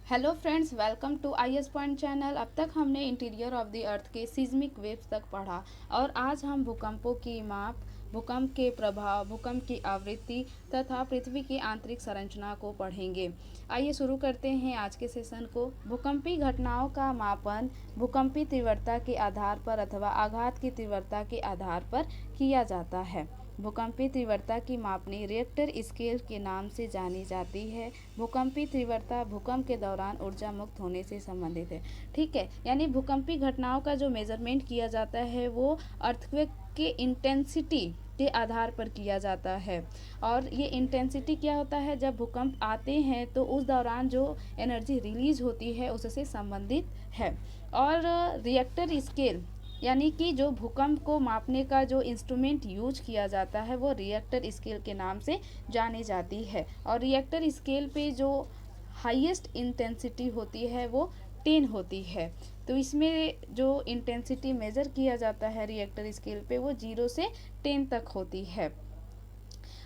Hello friends, welcome to IS point channel. अब तक हमने इंटीरियर ऑफ द अर्थ के सीज्मिक वेव्स तक पढ़ा और आज हम भूकंपों की माप, भूकंप के प्रभाव, भूकंप की आवृत्ति तथा पृथ्वी की आंतरिक संरचना को पढ़ेंगे। आइए शुरू करते हैं आज के सेशन को। भूकंपीय घटनाओं का मापन भूकंपीय तीव्रता के आधार पर अथवा आघात की तीव्रता के आधार पर किया जाता है। भूकंपीय तीव्रता की मापनी रिएक्टर स्केल के नाम से जानी जाती है। भूकंपीय तीव्रता भूकंप के दौरान ऊर्जा मुक्त होने से संबंधित है। ठीक है, यानी भूकंपीय घटनाओं का जो मेजरमेंट किया जाता है वो अर्थक्वेक के इंटेंसिटी के आधार पर किया जाता है। और ये इंटेंसिटी क्या होता है, जब भूकंप आते हैं तो उस दौरान जो एनर्जी रिलीज होती है उससे संबंधित है। और रिएक्टर स्केल यानी कि जो भूकंप को मापने का जो इंस्ट्रूमेंट यूज किया जाता है वो रिएक्टर स्केल के नाम से जानी जाती है। और रिएक्टर स्केल पे जो हाईएस्ट इंटेंसिटी होती है वो 10 होती है। तो इसमें जो इंटेंसिटी मेजर किया जाता है रिएक्टर स्केल पे वो 0 से 10 तक होती है।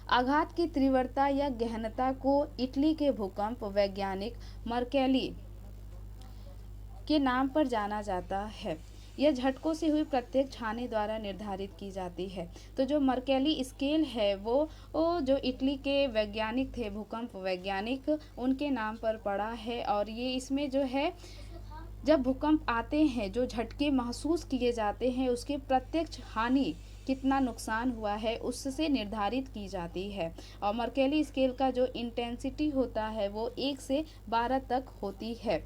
आघात की तीव्रता या गहनता को इटली के भूकंप वैज्ञानिक मर्केली के नाम पर जाना जाता है। यह झटकों से हुई प्रत्येक छाने द्वारा निर्धारित की जाती है। तो जो मर्केली स्केल है वो जो इटली के वैज्ञानिक थे, भूकंप वैज्ञानिक, उनके नाम पर पड़ा है। और ये इसमें जो है जब भूकंप आते हैं जो झटके महसूस किए जाते हैं उसके प्रत्यक्ष हानि कितना नुकसान हुआ है उससे निर्धारित की जाती है। और मर्केली स्केल का जो इंटेंसिटी होता है वो 1 से 12 तक होती है।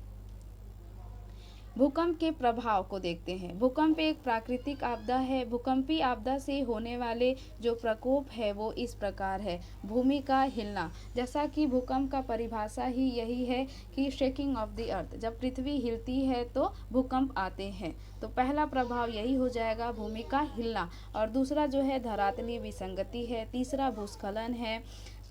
भूकंप के प्रभाव को देखते हैं। भूकंप एक प्राकृतिक आपदा है। भूकंपीय आपदा से होने वाले जो प्रकोप है वो इस प्रकार है। भूमि का हिलना, जैसा कि भूकंप का परिभाषा ही यही है कि शेकिंग ऑफ द अर्थ, जब पृथ्वी हिलती है तो भूकंप आते हैं। तो पहला प्रभाव यही हो जाएगा, भूमि का हिलना। और दूसरा जो है धरातलीय विसंगति है। तीसरा भूस्खलन है।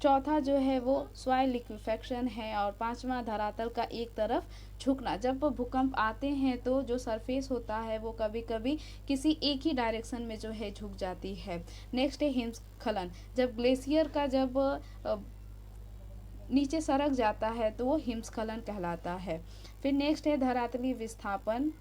चौथा जो है वो सॉइल लिक्विफेक्शन है। और पांचवा धरातल का एक तरफ झुकना। जब भूकंप आते हैं तो जो सरफेस होता है वो कभी कभी किसी एक ही डायरेक्शन में जो है झुक जाती है। नेक्स्ट है हिमस्खलन, जब ग्लेशियर का जब नीचे सरक जाता है तो वो हिमस्खलन कहलाता है। फिर नेक्स्ट है धरातलीय विस्थापन,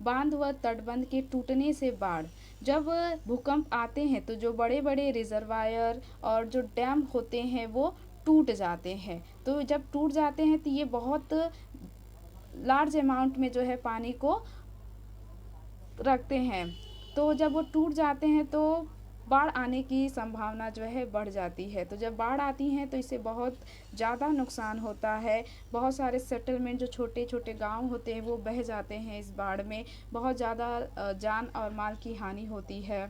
बांध व तटबंध के टूटने से बाढ़। जब भूकंप आते हैं तो जो बड़े बड़े रिजर्वायर और जो डैम होते हैं वो टूट जाते हैं। तो जब टूट जाते हैं तो ये बहुत लार्ज अमाउंट में जो है पानी को रखते हैं। तो जब वो टूट जाते हैं तो बाढ़ आने की संभावना जो है बढ़ जाती है। तो जब बाढ़ आती हैं तो इससे बहुत ज़्यादा नुकसान होता है। बहुत सारे सेटलमेंट जो छोटे छोटे गांव होते हैं वो बह जाते हैं इस बाढ़ में। बहुत ज़्यादा जान और माल की हानि होती है।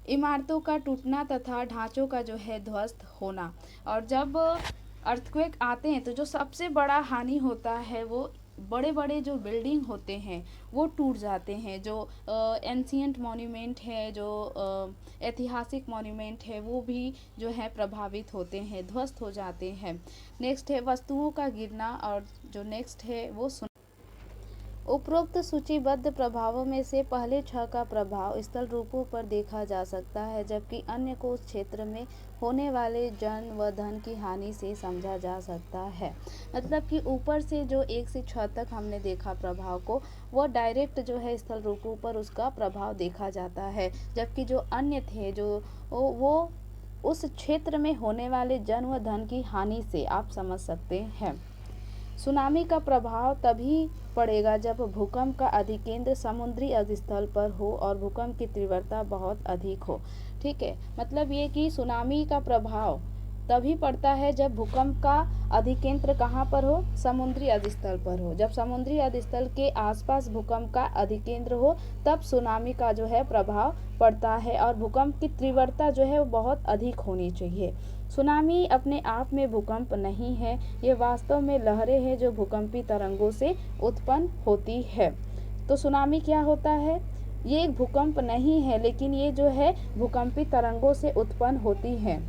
इमारतों का टूटना तथा ढांचों का जो है ध्वस्त होना। और जब अर्थक्वेक आते हैं तो जो सबसे बड़ा हानि होता है वो बड़े बड़े जो बिल्डिंग होते हैं वो टूट जाते हैं। जो एंशियंट मॉन्यूमेंट है, जो ऐतिहासिक मॉन्यूमेंट है वो भी जो है प्रभावित होते हैं, ध्वस्त हो जाते हैं। नेक्स्ट है वस्तुओं का गिरना। और जो नेक्स्ट है वो उपरोक्त सूचीबद्ध प्रभावों में से पहले 6 का प्रभाव स्थल रूपों पर देखा जा सकता है, जबकि अन्य को उस क्षेत्र में होने वाले जन व धन की हानि से समझा जा सकता है। मतलब कि ऊपर से जो 1 से 6 तक हमने देखा प्रभाव को, वो डायरेक्ट जो है स्थल रूपों पर उसका प्रभाव देखा जाता है। जबकि जो अन्य थे जो वो उस क्षेत्र में होने वाले जन व धन की हानि से आप समझ सकते हैं। सुनामी का प्रभाव तभी पड़ेगा जब भूकंप का अधिकेंद्र समुद्री अधिस्थल पर हो और भूकंप की तीव्रता बहुत अधिक हो। ठीक है, मतलब ये कि सुनामी का प्रभाव तभी पड़ता है जब भूकंप का अधिकेंद्र कहाँ पर हो, समुद्री अधिस्थल पर हो। जब समुद्री अधिस्थल के आसपास भूकंप का अधिकेंद्र हो तब सुनामी का जो है प्रभाव पड़ता है। और भूकंप की तीव्रता जो है वो बहुत अधिक होनी चाहिए। सुनामी अपने आप में भूकंप नहीं है, ये वास्तव में लहरें हैं जो भूकंपी तरंगों से उत्पन्न होती है। तो सुनामी क्या होता है, ये एक भूकंप नहीं है, लेकिन ये जो है भूकंपी तरंगों से उत्पन्न होती हैं।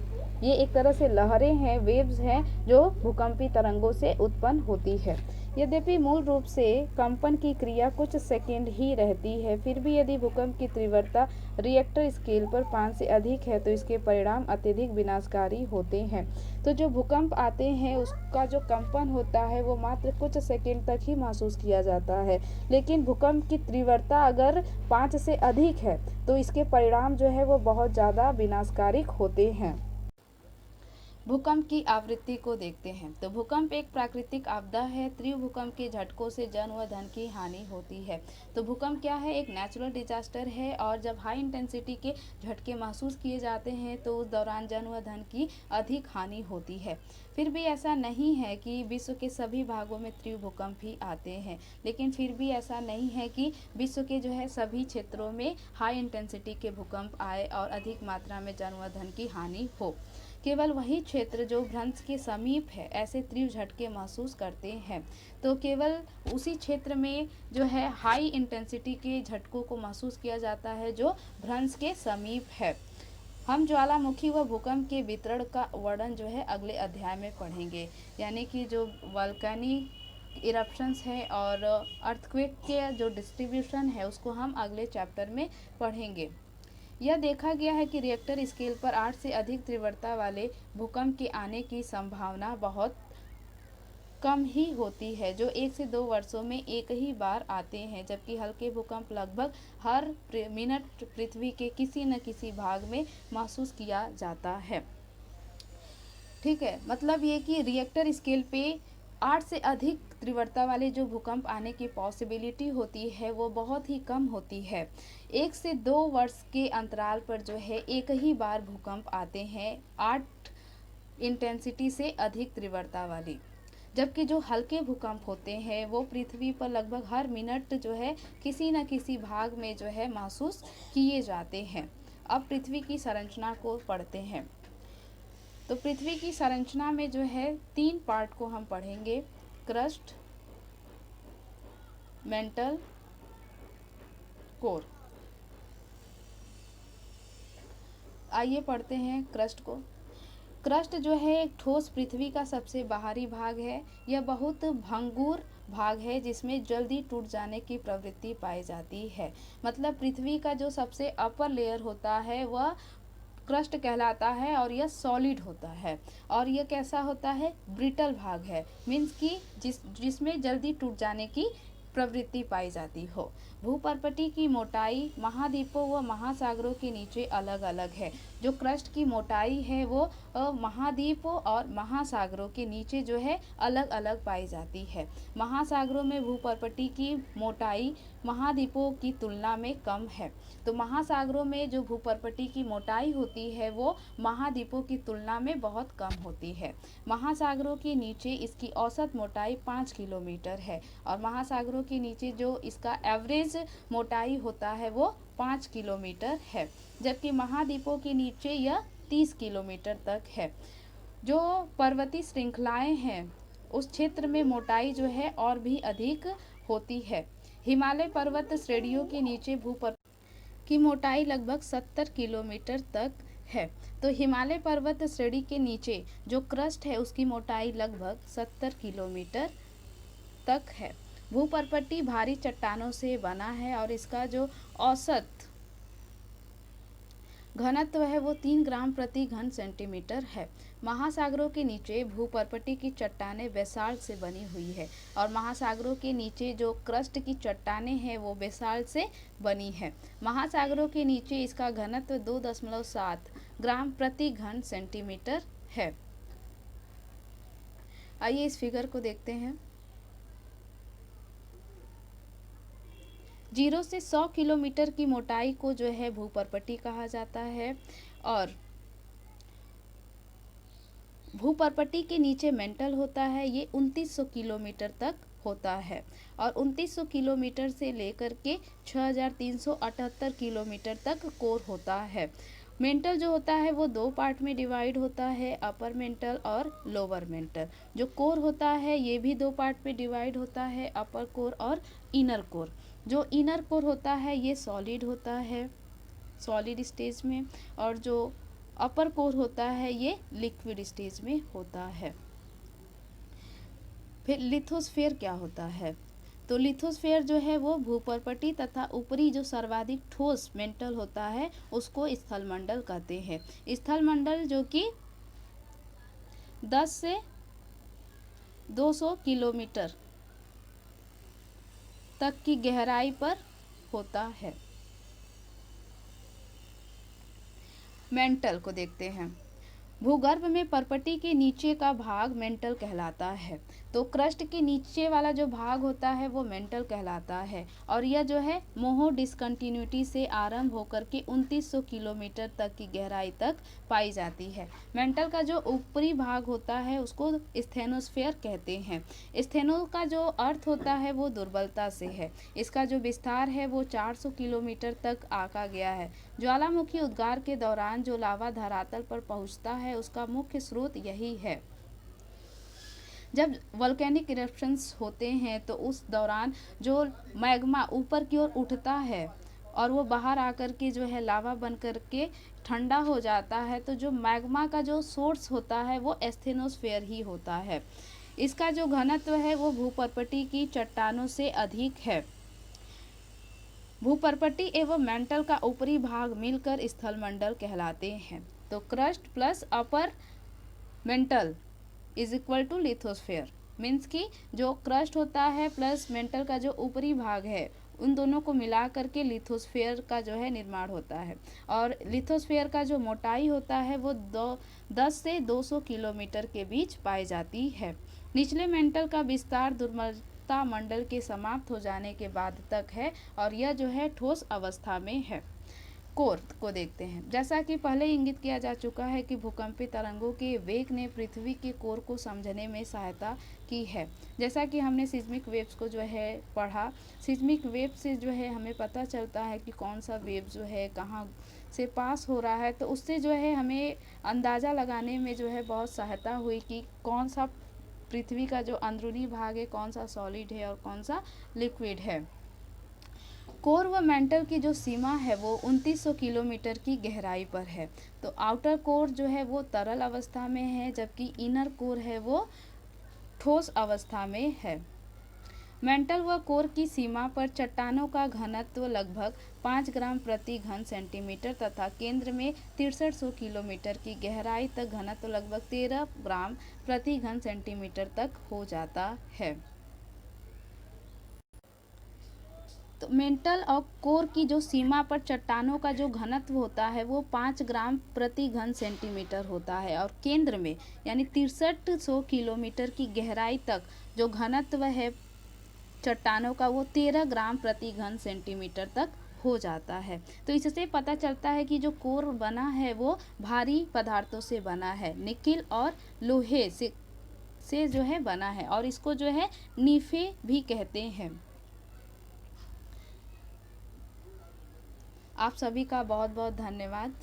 ये एक तरह से लहरें हैं, वेव्स हैं जो भूकंपी तरंगों से उत्पन्न होती है। यद्यपि मूल रूप से कंपन की क्रिया कुछ सेकंड ही रहती है, फिर भी यदि भूकंप की तीव्रता रिएक्टर स्केल पर 5 से अधिक है तो इसके परिणाम अत्यधिक विनाशकारी होते हैं। तो जो भूकंप आते हैं उसका जो कंपन होता है वो मात्र कुछ सेकंड तक ही महसूस किया जाता है, लेकिन भूकंप की तीव्रता अगर 5 से अधिक है तो इसके परिणाम जो है वो बहुत ज़्यादा विनाशकारी होते हैं। भूकंप की आवृत्ति को देखते हैं। तो भूकंप एक प्राकृतिक आपदा है। तीव्र भूकंप के झटकों से जन व धन की हानि होती है। तो भूकंप क्या है? एक नेचुरल डिजास्टर है और जब हाई इंटेंसिटी के झटके महसूस किए जाते हैं तो उस दौरान जन व धन की अधिक हानि होती है। फिर भी ऐसा नहीं है कि विश्व के सभी भागों में तीव्र भूकंप ही आते हैं, लेकिन फिर भी ऐसा नहीं है कि विश्व के जो है सभी क्षेत्रों में हाई इंटेंसिटी के भूकंप आए और अधिक मात्रा में जन व धन की हानि हो। केवल वही क्षेत्र जो भ्रंश के समीप है ऐसे तीव्र झटके महसूस करते हैं। तो केवल उसी क्षेत्र में जो है हाई इंटेंसिटी के झटकों को महसूस किया जाता है जो भ्रंश के समीप है। हम ज्वालामुखी व भूकंप के वितरण का वर्णन जो है अगले अध्याय में पढ़ेंगे, यानी कि जो वल्केनिक इरप्शंस है और अर्थक्वेक के जो डिस्ट्रीब्यूशन है उसको हम अगले चैप्टर में पढ़ेंगे। यह देखा गया है कि रिएक्टर स्केल पर 8 से अधिक तीव्रता वाले भूकंप के आने की संभावना बहुत कम ही होती है, जो 1 से 2 वर्षों में एक ही बार आते हैं, जबकि हल्के भूकंप लगभग हर मिनट पृथ्वी के किसी न किसी भाग में महसूस किया जाता है। ठीक है, मतलब ये कि रिएक्टर स्केल पे 8 से अधिक तीव्रता वाले जो भूकंप आने की पॉसिबिलिटी होती है वो बहुत ही कम होती है। 1 से 2 वर्ष के अंतराल पर जो है एक ही बार भूकंप आते हैं 8 इंटेंसिटी से अधिक तीव्रता वाली, जबकि जो हल्के भूकंप होते हैं वो पृथ्वी पर लगभग हर मिनट जो है किसी न किसी भाग में जो है महसूस किए जाते हैं। अब पृथ्वी की संरचना को पढ़ते हैं। तो पृथ्वी की संरचना में जो है 3 पार्ट को हम पढ़ेंगे: क्रस्ट, मेंटल, कोर। आइए पढ़ते हैं क्रस्ट को। क्रस्ट जो है एक ठोस पृथ्वी का सबसे बाहरी भाग है। यह बहुत भंगुर भाग है जिसमें जल्दी टूट जाने की प्रवृत्ति पाई जाती है। मतलब पृथ्वी का जो सबसे अपर लेयर होता है वह क्रस्ट कहलाता है और यह सॉलिड होता है। और यह कैसा होता है? ब्रिटल भाग है, मीन्स कि जिसमें जल्दी टूट जाने की प्रवृत्ति पाई जाती हो। भूपर्पटी की मोटाई महाद्वीपों व महासागरों के नीचे अलग अलग है। जो क्रस्ट की मोटाई है वो महाद्वीपों और महासागरों के नीचे जो है अलग अलग पाई जाती है। महासागरों में भूपर्पटी की मोटाई महाद्वीपों की तुलना में कम है। तो महासागरों में जो भूपर्पटी की मोटाई होती है वो महाद्वीपों की तुलना में बहुत कम होती है। महासागरों के नीचे इसकी औसत मोटाई 5 किलोमीटर है और महासागरों के नीचे जो इसका एवरेज मोटाई होता है वो 5 किलोमीटर है, जबकि महाद्वीपों के नीचे यह 30 किलोमीटर तक है। जो पर्वतीय श्रृंखलाएं हैं उस क्षेत्र में मोटाई जो है और भी अधिक होती है। हिमालय पर्वत श्रेणियों के नीचे भूपर्वत की मोटाई लगभग 70 किलोमीटर तक है। तो हिमालय पर्वत श्रेणी के नीचे जो क्रस्ट है उसकी मोटाई लगभग 70 किलोमीटर तक है। भूपर्पटी भारी चट्टानों से बना है और इसका जो औसत घनत्व है वो 3 ग्राम प्रति घन सेंटीमीटर है। महासागरों के नीचे भूपर्पटी की चट्टानें बेसाल्ट से बनी हुई है और महासागरों के नीचे जो क्रस्ट की चट्टानें हैं वो बेसाल्ट से बनी है। महासागरों के नीचे इसका घनत्व 2.7 ग्राम प्रति घन सेंटीमीटर है। आइए इस फिगर को देखते हैं। 0 से 100 किलोमीटर की मोटाई को जो है भूपर्पटी कहा जाता है और भूपर्पटी के नीचे मेंटल होता है, ये 2900 किलोमीटर तक होता है और 2900 किलोमीटर से लेकर के 6378 किलोमीटर तक कोर होता है। मेंटल जो होता है वो 2 पार्ट में डिवाइड होता है, अपर मेंटल और लोअर मेंटल। जो कोर होता है ये भी 2 पार्ट में डिवाइड होता है, अपर कोर और इनर कोर। जो इनर कोर होता है ये सॉलिड होता है, सॉलिड स्टेज में, और जो अपर कोर होता है ये लिक्विड स्टेज में होता है। फिर लिथोस्फीयर क्या होता है? तो लिथोस्फीयर जो है वो भूपर्पटी तथा ऊपरी जो सर्वाधिक ठोस मेंटल होता है उसको स्थलमंडल कहते हैं। स्थलमंडल जो कि 10 से 200 किलोमीटर तक की गहराई पर होता है। मेंटल को देखते हैं। भूगर्भ में पर्पटी के नीचे का भाग मेंटल कहलाता है। तो क्रस्ट के नीचे वाला जो भाग होता है वो मेंटल कहलाता है और यह जो है मोहो डिसकंटिन्यूटी से आरंभ होकर के 2900 किलोमीटर तक की गहराई तक पाई जाती है। मेंटल का जो ऊपरी भाग होता है उसको स्टेनोस्फेयर कहते हैं। स्टेनो का जो अर्थ होता है वो दुर्बलता से है। इसका जो विस्तार है वो 400 किलोमीटर तक आका गया है। ज्वालामुखी उद्गार के दौरान जो लावा धरातल पर पहुंचता है उसका मुख्य स्रोत यही है। जब वोल्केनिक इरप्शंस होते हैं तो उस दौरान जो मैग्मा ऊपर की ओर उठता है और वो बाहर आकर के जो है लावा बन करके ठंडा हो जाता है, तो जो मैग्मा का जो सोर्स होता है वो एस्थेनोस्फेयर ही होता है। इसका जो घनत्व है वो भूपर्पटी की चट्टानों से अधिक है। भूपर्पटी एवं मेंटल का ऊपरी भाग मिलकर स्थलमंडल कहलाते हैं। तो crust plus upper mantle is equal to lithosphere. Means कि जो क्रस्ट होता है प्लस मेंटल का जो ऊपरी भाग है उन दोनों को मिला करके लिथोस्फेयर का जो है निर्माण होता है। और लिथोस्फेयर का जो मोटाई होता है वो 10 से 200 किलोमीटर के बीच पाई जाती है। निचले मेंटल का विस्तार दुर्बलता मंडल के समाप्त हो जाने के बाद तक है और यह जो है ठोस अवस्था में है। कोर को देखते हैं। जैसा कि पहले इंगित किया जा चुका है कि भूकंपीय तरंगों के वेग ने पृथ्वी के कोर को समझने में सहायता की है। जैसा कि हमने सिस्मिक वेव्स को जो है पढ़ा, सिस्मिक वेव से जो है हमें पता चलता है कि कौन सा वेव जो है कहाँ से पास हो रहा है, तो उससे जो है हमें अंदाज़ा लगाने में जो है बहुत सहायता हुई कि कौन सा पृथ्वी का जो अंदरूनी भाग है कौन सा सॉलिड है और कौन सा लिक्विड है। कोर व मेंटल की जो सीमा है वो 2900 किलोमीटर की गहराई पर है। तो आउटर कोर जो है वो तरल अवस्था में है जबकि इनर कोर है वो ठोस अवस्था में है। मेंटल व कोर की सीमा पर चट्टानों का घनत्व लगभग 5 ग्राम प्रति घन सेंटीमीटर तथा केंद्र में 6300 किलोमीटर की गहराई तक घनत्व लगभग 13 ग्राम प्रति घन सेंटीमीटर तक हो जाता है। तो मेंटल और कोर की जो सीमा पर चट्टानों का जो घनत्व होता है वो 5 ग्राम प्रति घन सेंटीमीटर होता है और केंद्र में यानी 6300 किलोमीटर की गहराई तक जो घनत्व है चट्टानों का वो 13 ग्राम प्रति घन सेंटीमीटर तक हो जाता है। तो इससे पता चलता है कि जो कोर बना है वो भारी पदार्थों से बना है, निकिल और लोहे से जो है बना है और इसको जो है नीफे भी कहते हैं। आप सभी का बहुत बहुत धन्यवाद।